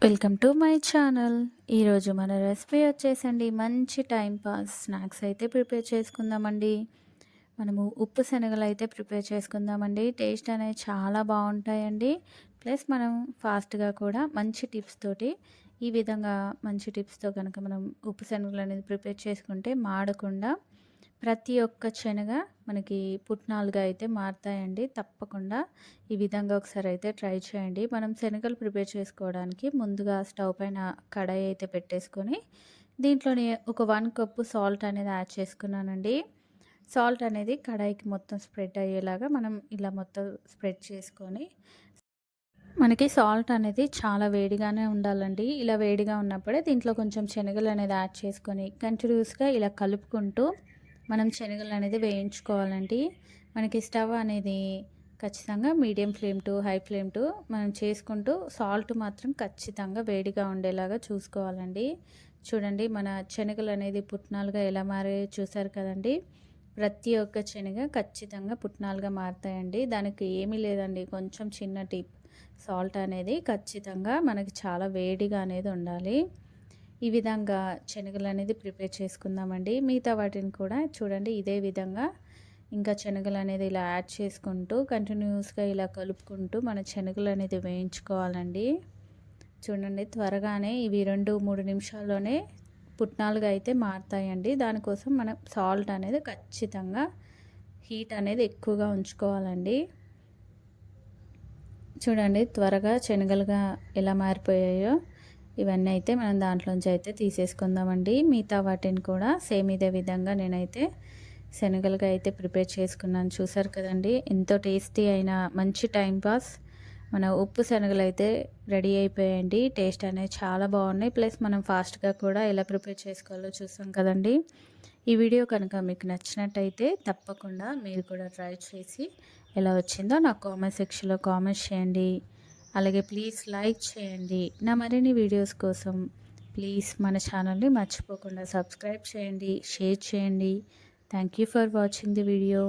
Welcome to my channel. ఈరోజు మన recipe వచ్చేసండి మంచి టైం పాస్ స్నాక్స్ అయితే ప్రిపేర్ చేసుకుందామండి. మనము ఉప్పు శనగలు అయితే ప్రిపేర్ చేసుకుందామండి. టేస్ట్ అనేది చాలా బాగుంటాయండి. ప్లస్ మనం ఫాస్ట్గా కూడా మంచి టిప్స్ తోటి ఈ విధంగా మంచి టిప్స్తో కనుక మనం ఉప్పు శనగలు అనేది ప్రిపేర్ చేసుకుంటే మాడకుండా ప్రతి ఒక్క శనగ మనకి పుట్నాలుగా అయితే మారుతాయండి. తప్పకుండా ఈ విధంగా ఒకసారి అయితే ట్రై చేయండి. మనం శనగలు ప్రిపేర్ చేసుకోవడానికి ముందుగా స్టవ్ పైన కడాయి అయితే పెట్టేసుకొని దీంట్లోనే ఒక 1 కప్పు సాల్ట్ అనేది యాడ్ చేసుకున్నానండి. సాల్ట్ అనేది కడాయికి మొత్తం స్ప్రెడ్ అయ్యేలాగా మనం ఇలా మొత్తం స్ప్రెడ్ చేసుకొని మనకి సాల్ట్ అనేది చాలా వేడిగానే ఉండాలండి. ఇలా వేడిగా ఉన్నప్పుడే దీంట్లో కొంచెం శనగలు అనేది యాడ్ చేసుకొని కంటిన్యూస్గా ఇలా కలుపుకుంటూ మనం శనగలు అనేది వేయించుకోవాలండి. మనకి స్టవ్ అనేది ఖచ్చితంగా medium flame to high flame to మనం చేసుకుంటూ సాల్ట్ మాత్రం ఖచ్చితంగా వేడిగా ఉండేలాగా చూసుకోవాలండి. చూడండి మన శనగలు అనేది పుట్నాలుగా ఎలా మారాయో చూసారు కదండి. ప్రతి ఒక్క శనగ ఖచ్చితంగా పుట్నాలుగా మారుతాయండి. దానికి ఏమీ లేదండి, కొంచెం చిన్న టిప్, సాల్ట్ అనేది ఖచ్చితంగా మనకి చాలా వేడిగా అనేది ఉండాలి. ఈ విధంగా శనగలు అనేది ప్రిపేర్ చేసుకుందామండి. మిగతా వాటిని కూడా చూడండి ఇదే విధంగా ఇంకా శనగలు అనేది ఇలా యాడ్ చేసుకుంటూ కంటిన్యూస్గా ఇలా కలుపుకుంటూ మన శనగలు అనేది వేయించుకోవాలండి. చూడండి త్వరగానే ఇవి 2-3 నిమిషాల్లోనే పుట్నాలుగా అయితే మారుతాయండి. దానికోసం మనం సాల్ట్ అనేది ఖచ్చితంగా హీట్ అనేది ఎక్కువగా ఉంచుకోవాలండి. చూడండి త్వరగా శనగలుగా ఎలా మారిపోయాయో ఇవన్నీ అయితే మనం దాంట్లోంచి అయితే తీసేసుకుందామండి. మిగతా వాటిని కూడా సేమ్ ఇదే విధంగా నేనైతే శనగలుగా అయితే ప్రిపేర్ చేసుకున్నాను. చూసారు కదండి ఎంతో టేస్టీ అయిన మంచి టైం పాస్ మన ఉప్పు శనగలు అయితే రెడీ అయిపోయాయండి. టేస్ట్ అనేది చాలా బాగున్నాయి. ప్లస్ మనం ఫాస్ట్గా కూడా ఎలా ప్రిపేర్ చేసుకోవాలో చూసాం కదండి. ఈ వీడియో కనుక మీకు నచ్చినట్టయితే తప్పకుండా మీరు కూడా ట్రై చేసి ఎలా వచ్చిందో నాకు కామెంట్ సెక్షన్లో కామెంట్స్ చేయండి. అలాగే ప్లీజ్ లైక్ చేయండి. నా మరిన్ని వీడియోస్ కోసం ప్లీజ్ మన ఛానల్ని మర్చిపోకుండా సబ్స్క్రైబ్ చేయండి, షేర్ చేయండి. Thank you for watching the video.